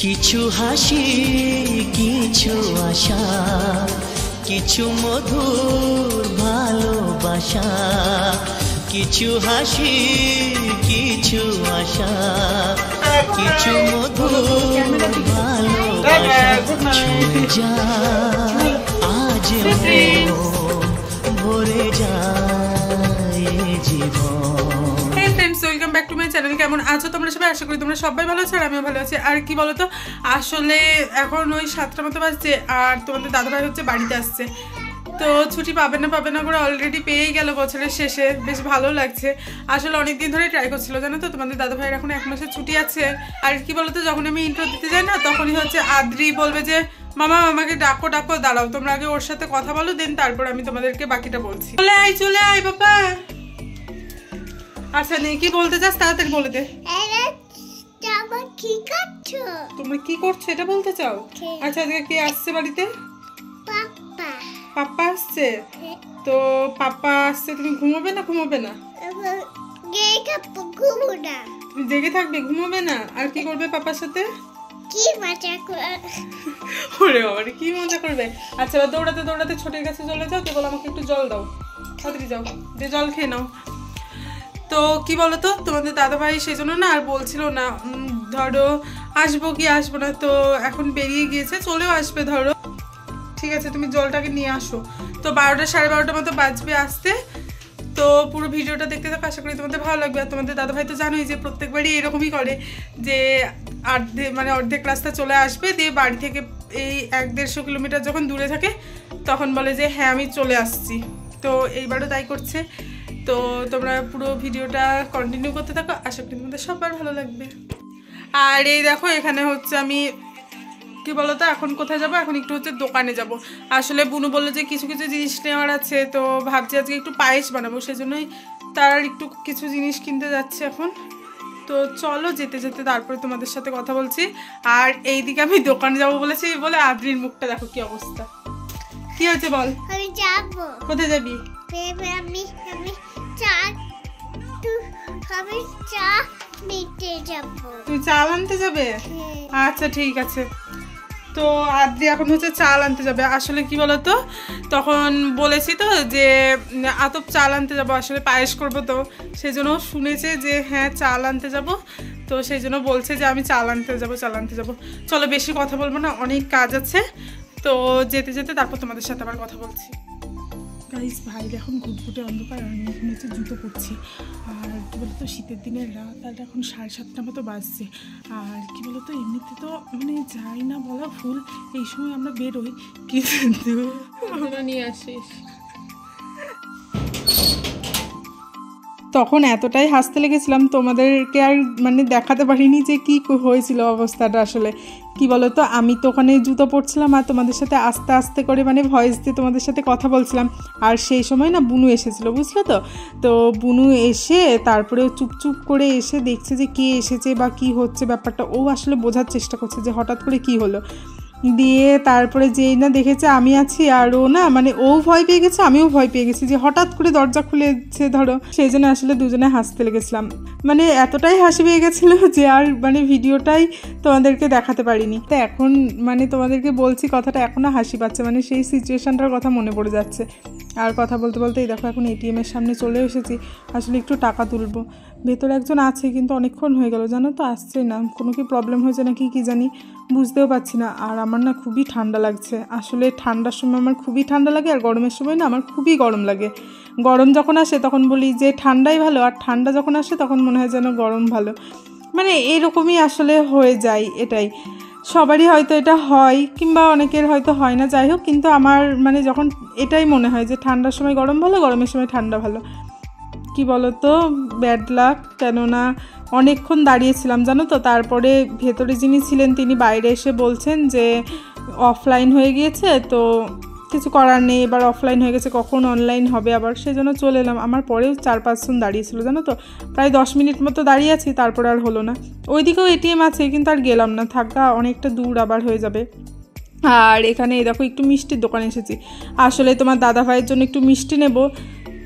কিছু হাসি কিছু আশা কিছু মধুর ভালোবাসা কিছু হাসি কিছু আশা কিছু মধুর ভালোবাসা ছুঁয়ে যায় আজ ভরে যায় জীবন। Hey friends, welcome back to my channel. কেমন আছো তোমরা সবাই? আশা করি তোমরা সবাই ভালো আছো আর আমিও ভালো আছি। আর কি বলো তো, আসলে এখন ওই 7টা মতো বাজছে আর তোমাদের দাদাভাই হচ্ছে বাড়িতে আসছে, তো ছুটি পাবে না করে অলরেডি পেয়েই গেল বছরের শেষে। বেশ ভালো লাগছে। আসলে অনেকদিন ধরে ট্রাই করছিল, জানো তো, তোমাদের দাদাভাইয়ের এখন 1 মাসের ছুটি আছে। আর কি বলো তো, যখন আমি ইন্ট্রো দিতে যাই না, তখনই হচ্ছে আদ্রি বলবে যে মামা আমাকে ডাকো দাঁড়াও, তোমরা আগে ওর সাথে কথা বলো, দেন তারপর আমি তোমাদেরকে বাকিটা বলছি। চলে আয় বাবা। আচ্ছা নেই, কি বলতে চাস তাড়াতাড়ি বলে দে। তোমরা কি করছো এটা বলতে চাও? আচ্ছা আজকে কে আসছে বাড়িতে? পাপ্পা আসছে। তো পাপ্পা আসছে, তুমি ঘুমোবে না? তুমি জেগে থাকবে, ঘুমোবে না? আর কি করবে পাপ্পার সাথে? ওরে বাবা কি মজা করবে। আচ্ছা দৌড়াতে ছোটের কাছে চলে যাও, তো বলো আমাকে একটু জল দাও, তাড়াতাড়ি যাও, দিয়ে জল খেয়ে নাও। তো কি বলতো, তোমাদের দাদাভাই সেই জন্য না আর বলছিল না ধরো আসবো কি আসবো না, তো এখন বেরিয়ে গিয়েছে, চলেও আসবে ধরো। ঠিক আছে তুমি জলটাকে নিয়ে আসো। তো 12টা সাড়ে 12টার মতো বাজবে আসতে। তো পুরো ভিডিওটা দেখতে থাকো, আশা করি তোমাদের ভালো লাগবে। আর তোমাদের দাদাভাই তো জানোই যে প্রত্যেকবারই এরকমই করে, যে অর্ধেক রাস্তা চলে আসবে, দিয়ে বাড়ি থেকে এই 1-150 কিলোমিটার যখন দূরে থাকে তখন বলে যে হ্যাঁ আমি চলে আসছি। তো এইবারও তাই করছে। তো তোমরা পুরো ভিডিওটা কন্টিনিউ করতে থাকো, আশা করি তোমাদের সবার ভালো লাগবে। আর এই দেখো এখানে হচ্ছে আমি কি বলতো এখন কোথায় যাবো, এখন একটু হচ্ছে দোকানে যাব। আসলে বুনু বললো যে কিছু জিনিস নেওয়ার আছে, তো ভাবছি আজকে একটু পায়েস বানাবো, সেজন্যই তার একটু কিছু জিনিস কিনতে যাচ্ছে এখন। তো চলো যেতে তারপরে তোমাদের সাথে কথা বলছি। আর এইদিকে আমি দোকানে যাবো বলেছি বলে আদ্রির মুখটা দেখো কি অবস্থা। কি হয়েছে বল? আমি যাবো। কোথায় যাবি? আমি চা নিতে যাবো। তুই চাল আনতে যাবে? আচ্ছা ঠিক আছে। তো আদ্রি এখন হচ্ছে চাল আনতে যাবে। আসলে কি বলতো, তখন বলেছি তো যে আতপ চাল আনতে যাবো, আসলে পায়েস করবো, তো সেই জন্য শুনেছে যে হ্যাঁ চাল আনতে যাব, তো সেই জন্য বলছে যে আমি চাল আনতে যাবো। চলো বেশি কথা বলবো না, অনেক কাজ আছে। তো যেতে তারপর তোমাদের সাথে আবার কথা বলছি। গাইস ভাই এখন ঘুটঘুটে অন্ধকার, আমি এখন হচ্ছে জুতো পরছি। আর কী বলতো শীতের দিনের রাত, আর এখন 7:30 মতো বাজছে। আর কী বলতো এমনিতে তো মানে যাই না বলা ভুল, এই সময় আমরা বেরোই, কিন্তু নিয়ে আসিস। তখন এতটাই হাসতে লেগেছিলাম, তোমাদেরকে আর মানে দেখাতে পারিনি যে কি হয়েছিল অবস্থাটা। আসলে কি বলতো, আমি তো ওখানে জুতো পরছিলাম আর তোমাদের সাথে আস্তে আস্তে করে মানে ভয়েস দিয়ে তোমাদের সাথে কথা বলছিলাম। আর সেই সময় না বুনু এসেছিলো, বুঝলে তো বুনু এসে তারপরে চুপচুপ করে এসে দেখছে যে কে এসেছে বা কি হচ্ছে ব্যাপারটা, ও আসলে বোঝার চেষ্টা করছে যে হঠাৎ করে কি হলো। দিয়ে তারপরে যেই না দেখেছে আমি আছি, আর ও না মানে ও ভয় পেয়ে গেছে, আমিও ভয় পেয়ে গেছি যে হঠাৎ করে দরজা খুলেছে ধরো। সেই জন্য আসলে দুজনে হাসতে লেগেছিলাম, মানে এতটাই হাসি পেয়ে গেছিলো যে আর মানে ভিডিওটাই তোমাদেরকে দেখাতে পারিনি। তো এখন মানে তোমাদেরকে বলছি কথাটা, এখনও হাসি পাচ্ছে, মানে সেই সিচুয়েশানটার কথা মনে পড়ে যাচ্ছে। আর কথা বলতেই দেখো এখন এটিএমের সামনে চলে এসেছি, আসলে একটু টাকা তুলবো। ভেতরে একজন আছে কিন্তু অনেকক্ষণ হয়ে গেল জানো তো, আসছে না, কোনো কি প্রবলেম হয়েছে নাকি কি জানি, বুঝতেও পারছি না। আর আমার না খুবই ঠান্ডা লাগছে, আসলে ঠান্ডার সময় আমার খুবই ঠান্ডা লাগে, আর গরমের সময় না আমার খুবই গরম লাগে। গরম যখন আসে তখন বলি যে ঠান্ডাই ভালো, আর ঠান্ডা যখন আসে তখন মনে হয় যেন গরম ভালো, মানে এরকমই আসলে হয়ে যায়। এটাই সবারই হয়তো এটা হয়, কিংবা অনেকের হয়তো হয় না, যাই হোক, কিন্তু আমার মানে যখন এটাই মনে হয় যে ঠান্ডার সময় গরম ভালো, গরমের সময় ঠান্ডা ভালো। কি বলো তো ব্যাড লাক, কেননা অনেকক্ষণ দাঁড়িয়েছিলাম জানো তো। তারপরে ভেতরে যিনি ছিলেন তিনি বাইরে এসে বলছেন যে অফলাইন হয়ে গিয়েছে, তো কিছু করার নেই, এবার অফলাইন হয়ে গেছে, কখন অনলাইন হবে আবার, সেজন্য চলে এলাম। আমার পরেও 4-5 জন দাঁড়িয়েছিল জানো তো, প্রায় 10 মিনিট মতো দাঁড়িয়ে আছি, তারপরে আর হলো না। ওইদিকেও এটিএম আছে কিন্তু আর গেলাম না, থাকা অনেকটা দূর আবার হয়ে যাবে। আর এখানে দেখো একটু মিষ্টির দোকানে এসেছি, আসলে তোমার দাদা ভাইয়ের জন্য একটু মিষ্টি নেব,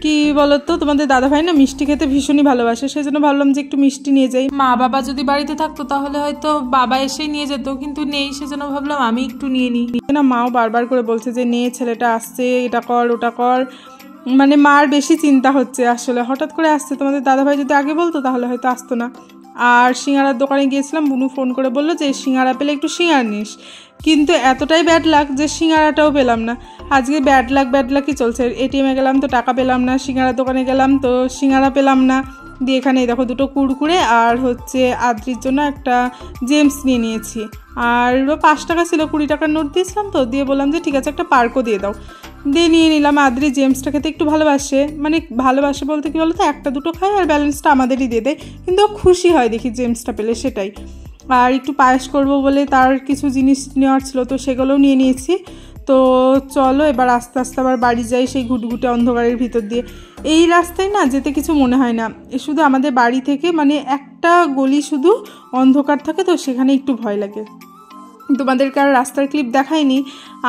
কি বলতো, তোমাদের দাদাভাই না মিষ্টি খেতে ভীষণই ভালোবাসে, সেই জন্য ভাবলাম যে একটু মিষ্টি নিয়ে যাই। মা বাবা যদি বাড়িতে থাকতো তাহলে হয়তো বাবা এসেই নিয়ে যেত, কিন্তু নেই, সেজন্য ভাবলাম আমি একটু নিয়ে নিই না। মাও বারবার করে বলছে যে নে, ছেলেটা আসছে, এটা কর ওটা কর, মানে মার বেশি চিন্তা হচ্ছে আসলে, হঠাৎ করে আসছে। তোমাদের দাদাভাই যদি আগে বলতো তাহলে হয়তো আসতো না। আর সিঙ্গারার দোকানে গিয়েছিলাম, বুনু ফোন করে বললো যে সিঙ্গারা পেলে একটু সিঙ্গারা নিস, কিন্তু এতটাই ব্যাড লাক যে সিঙ্গারাটাও পেলাম না। আজকে ব্যাড লাকই চলছে। এটিএমে গেলাম তো টাকা পেলাম না, সিঙ্গারার দোকানে গেলাম তো সিঙ্গারা পেলাম না, দিয়ে এখানে দেখো দুটো কুড়কুড়ে আর হচ্ছে আদ্রির জন্য একটা জেমস নিয়ে নিয়েছি। আর 5 টাকা ছিল, 20 টাকার নোট দিয়েছিলাম তো, দিয়ে বললাম যে ঠিক আছে একটা পার্কও দিয়ে দাও, দিয়ে নিয়ে নিলাম। আদ্রি জেমসটা খেতে একটু ভালোবাসে, মানে ভালোবাসে বলতে কি বলতো, একটা দুটো খায় আর ব্যালেন্সটা আমাদেরই দিয়ে দেয়, কিন্তু খুশি হয় দেখি জেমসটা পেলে, সেটাই। আর একটু পায়েস করবো বলে তার কিছু জিনিস নেওয়ার ছিল, তো সেগুলোও নিয়ে নিয়েছি। তো চলো এবার আস্তে আস্তে আবার বাড়ি যাই, সেই ঘুটঘুটে অন্ধকারের ভিতর দিয়ে। এই রাস্তায় না যেতে কিছু মনে হয় না, শুধু আমাদের বাড়ি থেকে মানে একটা গলি শুধু অন্ধকার থাকে, তো সেখানে একটু ভয় লাগে। তোমাদেরকে আর রাস্তার ক্লিপ দেখাইনি।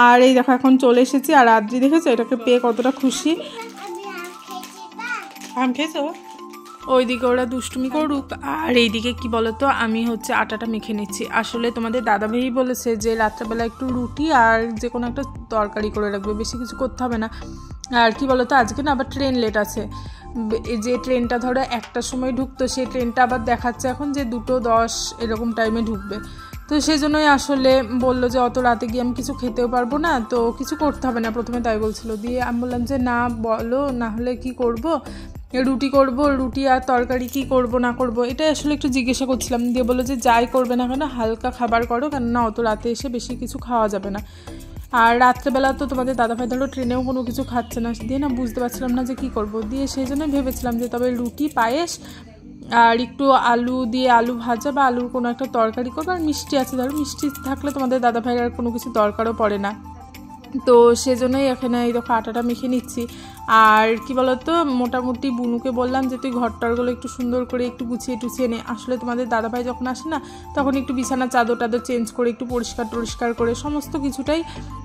আর এই দেখো এখন চলে এসেছি, আর আদ্রি দেখেছো এটাকে পেয়ে কতটা খুশি। আম খেয়েছো? ওইদিকে ওরা দুষ্টুমি করুক, আর এইদিকে কি বলতো, আমি হচ্ছে আটাটা মেখে নিচ্ছি। আসলে তোমাদের দাদাভাই বলেছে যে রাত্রেবেলা একটু রুটি আর যে কোনো একটা তরকারি করে রাখবে, বেশি কিছু করতে হবে না। আর কি বলতো, আজকে না আবার ট্রেন লেট আছে, যে ট্রেনটা ধরো 1টার সময় ঢুকতো, সেই ট্রেনটা আবার দেখাচ্ছে এখন যে 2:10 এরকম টাইমে ঢুকবে। তো সেই জন্যই আসলে বললো যে অত রাতে গিয়ে আমি কিছু খেতেও পারবো না, তো কিছু করতে হবে না, প্রথমে তাই বলছিল। দিয়ে আমি বললাম যে না বলো, না হলে কি করব, রুটি করব, রুটি আর তরকারি কি করব না করব, এটাই আসলে একটু জিজ্ঞাসা করছিলাম। দিয়ে বললো যে যাই করবে না কেন হালকা খাবার করো, কেননা অত রাতে এসে বেশি কিছু খাওয়া যাবে না। আর রাত্রেবেলা তো তোমাদের দাদাভাই ধরো ট্রেনেও কোনো কিছু খাচ্ছে না, দিয়ে না বুঝতে পারছিলাম না যে কী করব। দিয়ে সেই জন্য ভেবেছিলাম যে তবে রুটি, পায়েস আর একটু আলু দিয়ে আলু ভাজা বা আলুর কোনো একটা তরকারি করবো। আর মিষ্টি আছে, ধরো মিষ্টি থাকলে তোমাদের দাদাভাইয়ের আর কোনো কিছু দরকারও পড়ে না। তো সেজন্যই এখানে এই দেখো আটাটা মেখে নিচ্ছি। আর কি বলতো, মোটামুটি বুনুকে বললাম যে তুই ঘরটারগুলো একটু সুন্দর করে একটু গুছিয়ে টুছিয়ে নে। আসলে তোমাদের দাদাভাই যখন আসে না, তখন একটু বিছানা চাদর টাদর চেঞ্জ করে একটু পরিষ্কার করে সমস্ত কিছুটাই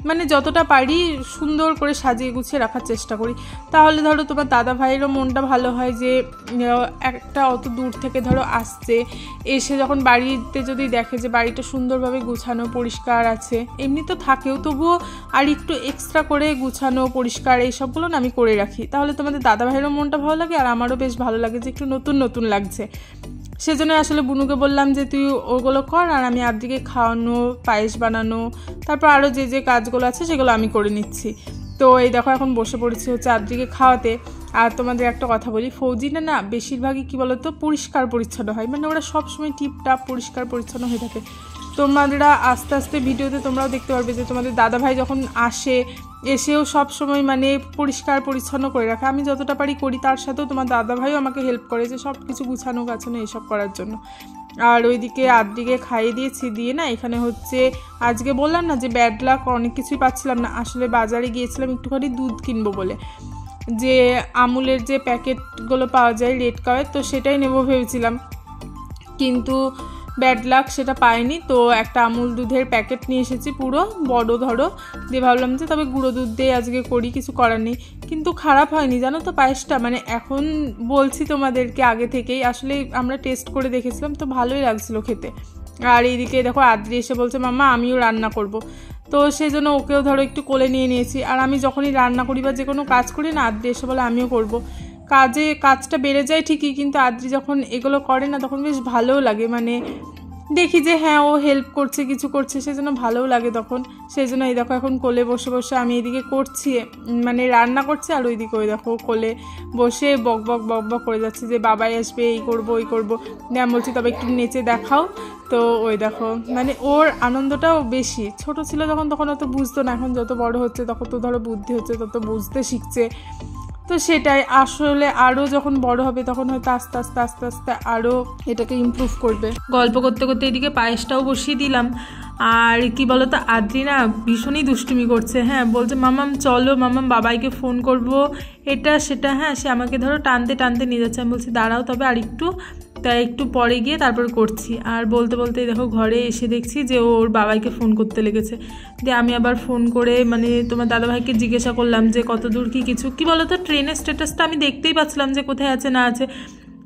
মানে যতটা পারি সুন্দর করে সাজিয়ে গুছিয়ে রাখার চেষ্টা করি। তাহলে ধরো তোমার দাদাভাইয়েরও মনটা ভালো হয় যে একটা অত দূর থেকে ধরো আসছে, এসে যখন বাড়িতে যদি দেখে যে বাড়িটা সুন্দরভাবে গুছানো পরিষ্কার আছে, এমনি তো থাকেও তবুও আর একটু এক্সট্রা করে গুছানো পরিষ্কার এইসবগুলো না আমি করে রাখি, তাহলে তোমাদের দাদাভাইয়েরও মনটা ভালো লাগে আর আমারও বেশ ভালো লাগে যে একটু নতুন নতুন লাগছে। সেজন্য আসলে বুনুকে বললাম যে তুই ওগুলো কর, আর আমি আদ্রিকে খাওয়ানো, পায়েস বানানো, তারপর আরও যে যে কাজগুলো আছে সেগুলো আমি করে নিচ্ছি। তো এই দেখো এখন বসে পড়েছি হচ্ছে আদ্রিকে খাওয়াতে। আর তোমাদের একটা কথা বলি, ফৌজিটা না বেশিরভাগই কী বলতো পরিষ্কার পরিচ্ছন্ন হয়, মানে ওরা সবসময় টিপটাপ পরিষ্কার পরিচ্ছন্ন হয়ে থাকে। তোমরা আস্তে আস্তে ভিডিওতে তোমরাও দেখতে পারবে যে তোমাদের দাদাভাই যখন এসেও সব সময় মানে পরিষ্কার পরিচ্ছন্ন করে রাখে। আমি যতটা পারি করি, তার সাথেও তোমার দাদাভাইও আমাকে হেল্প করে যে সব কিছু গুছানো গাছানো এইসব করার জন্য। আর ওইদিকে আদ্রিকে খাইয়ে দিয়েছি, দিয়ে না এখানে হচ্ছে আজকে বললাম না যে ব্যাড লাক, অনেক কিছুই পাচ্ছিলাম না। আসলে বাজারে গিয়েছিলাম একটুখানি দুধ কিনবো বলে, যে আমুলের যে প্যাকেটগুলো পাওয়া যায় রেড কাওয়ের, তো সেটাই নেবো ভেবেছিলাম, কিন্তু ব্যাড লাক সেটা পাইনি। তো একটা আমুল দুধের প্যাকেট নিয়ে এসেছি পুরো বড় ধরো, দিয়ে ভাবলাম যে তবে গুঁড়ো দুধ দিয়ে আজকে করি, কিছু করার নেই। কিন্তু খারাপ হয়নি জানো তো পায়েসটা, মানে এখন বলছি তোমাদেরকে আগে থেকেই, আসলে আমরা টেস্ট করে দেখেছিলাম তো ভালোই লাগছিল খেতে। আর এইদিকে দেখো আদ্রি এসে বলছে মাম্মা আমিও রান্না করব, তো সেই জন্য ওকেও ধরো একটু কোলে নিয়ে নিয়েছি। আর আমি যখনই রান্না করি বা যে কোনো কাজ করি না, আদ্রি এসে বলে আমিও করব। কাজটা বেড়ে যায় ঠিকই, কিন্তু আদ্রি যখন এগুলো করে না তখন বেশ ভালোও লাগে, মানে দেখি যে হ্যাঁ ও হেল্প করছে কিছু করছে, সেজন্য ভালোও লাগে তখন। সেই জন্য এই দেখো এখন কোলে বসে বসে আমি এদিকে করছি, মানে রান্না করছি, আর ওইদিকে ওই দেখো কোলে বসে বক বক করে যাচ্ছে যে বাবাই আসবে, এই করবো ওই করবো। আমি বলছি তবে একটু নেচে দেখাও। তো ওই দেখো মানে ওর আনন্দটাও বেশি। ছোট ছিল তখন অত বুঝতো না, এখন যত বড় হচ্ছে তখন তো ধরো বুদ্ধি হচ্ছে, তত বুঝতে শিখছে। তো সেটাই আসলে আরও যখন বড় হবে তখন হয়তো আস্তে আস্তে আরও এটাকে ইমপ্রুভ করবে। গল্প করতে করতে এদিকে পায়েসটাও বসিয়ে দিলাম। আর কি বলতো আদ্রি না ভীষণই দুষ্টুমি করছে। হ্যাঁ বলছে মামাম চলো, মামাম বাবাইকে ফোন করব, এটা সেটা। হ্যাঁ সে আমাকে ধরো টানতে টানতে নিয়ে যাচ্ছে। আমি বলছি দাঁড়াও তবে আর একটু, তাই একটু পরে গিয়ে তারপর করছি। আর বলতে বলতে দেখো ঘরে এসে দেখছি যে ওর বাবাইকে ফোন করতে লেগেছে। দিয়ে আমি আবার ফোন করে মানে তোমার দাদাভাইকে জিজ্ঞাসা করলাম যে কত দূর কি কিছু। কি বলতো ট্রেনের স্ট্যাটাসটা আমি দেখতেই পাচ্ছিলাম যে কোথায় আছে না আছে,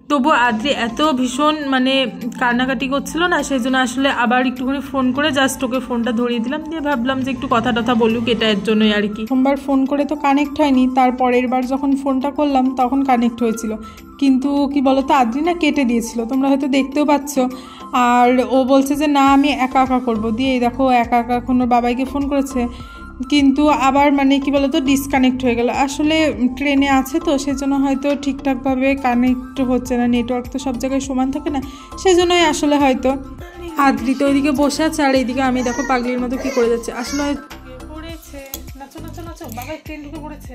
তবু আদ্রি এত ভীষণ মানে কান্নাকাটি করছিল না, সেই জন্য আসলে আবার একটুখানি ফোন করে জাস্ট ওকে ফোনটা ধরিয়ে দিলাম। দিয়ে ভাবলাম যে একটু কথা টথা বলুক, এটা এর জন্যই আর কি। সোমবার ফোন করে তো কানেক্ট হয়নি, তার পরের বার যখন ফোনটা করলাম তখন কানেক্ট হয়েছিল, কিন্তু কি বলতো আদ্রি না কেটে দিয়েছিল, তোমরা হয়তো দেখতেও পাচ্ছ। আর ও বলছে যে না আমি একা একা করবো। দিয়ে দেখো একা একা এখন ওর বাবাইকে ফোন করেছে, কিন্তু আবার মানে কি বলতো ডিসকানেক্ট হয়ে গেল। আসলে ট্রেনে আছে তো সেজন্য হয়তো ঠিকঠাকভাবে কানেক্ট হচ্ছে না, নেটওয়ার্ক তো সব জায়গায় সমান থাকে না, সেই জন্যই আসলে হয়তো। আদ্রি তো ওইদিকে বসে আছে আর এইদিকে আমি দেখো পাগলির মতো কি করে যাচ্ছে। আসলে পড়েছে, নাচো নাচো নাচো, বাবা ট্রেন ঢুকে পড়েছে,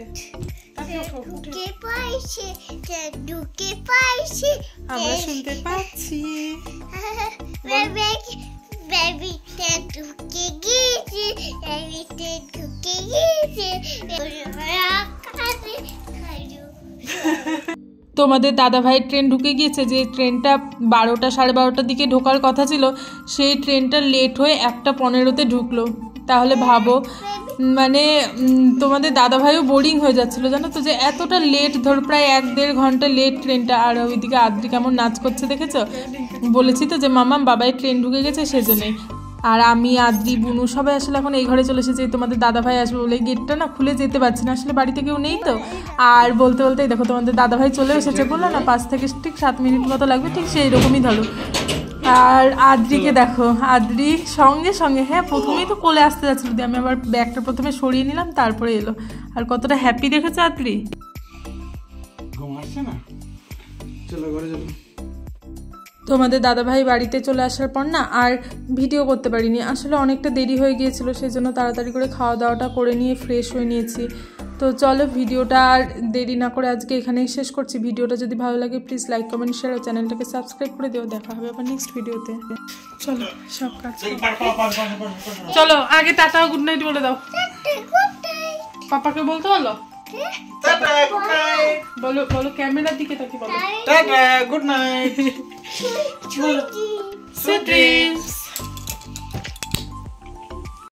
আমরা শুনতে পাচ্ছি। তোমাদের দাদাভাইয়ের ট্রেন ঢুকে গিয়েছে, যে ট্রেনটা 12টা সাড়ে 12টার দিকে ঢোকার কথা ছিল সেই ট্রেনটা লেট হয়ে 1:15-তে ঢুকলো। তাহলে ভাবো মানে তোমাদের দাদাভাইও বোরিং হয়ে যাচ্ছিলো জানো তো, যে এতটা লেট, ধর প্রায় 1-1.5 ঘন্টা লেট ট্রেনটা। আর ওইদিকে আদ্রি কেমন নাচ করছে দেখেছো, বলেছি তো যে মামাম বাবাই ট্রেন ঢুকে গেছে সেজন্যই। আর আমি আদ্রি বুনু সবাই আসলে এখন এই ঘরে চলে এসেছে, তোমাদের দাদাভাই আসবে বলে গেটটা না খুলে যেতে পারছি না, আসলে বাড়িতে কেউ নেই তো। আর বলতে বলতেই দেখো তোমাদের দাদাভাই চলে এসেছে, বললো না 5 থেকে ঠিক 7 মিনিট মতো লাগবে, ঠিক সেই রকমই ধরো। আর আদ্রিকে দেখো, আদ্রি সঙ্গে সঙ্গে হ্যাঁ প্রথমেই তো কোলে আসতে যাচ্ছিল, দিয়ে আমি আবার ব্যাগটা প্রথমে সরিয়ে নিলাম তারপরে এলো। আর কতটা হ্যাপি দেখেছে আদ্রি। তোমাদের দাদাভাই বাড়িতে চলে আসার পর না আর ভিডিও করতে পারিনি, আসলে অনেকটা দেরি হয়ে গিয়েছিল, সেই জন্য তাড়াতাড়ি করে খাওয়া দাওয়াটা করে নিয়ে ফ্রেশ হয়ে নিয়েছি। তো চলো ভিডিওটা আর দেরি না করে আজকে এখানেই শেষ করছি। ভিডিওটা যদি ভালো লাগে প্লিজ লাইক কমেন্ট শেয়ার ও চ্যানেলটাকে সাবস্ক্রাইব করে দিও। দেখা হবে আবার নেক্সট ভিডিওতে। চলো সব কাজ চলো আগে টাটা গুড নাইট বলে দাও। পাপাকে বলতে বলো বলো বলো ক্যামেরার দিকে তাকিয়ে বলো tata good night. Sweet dreams.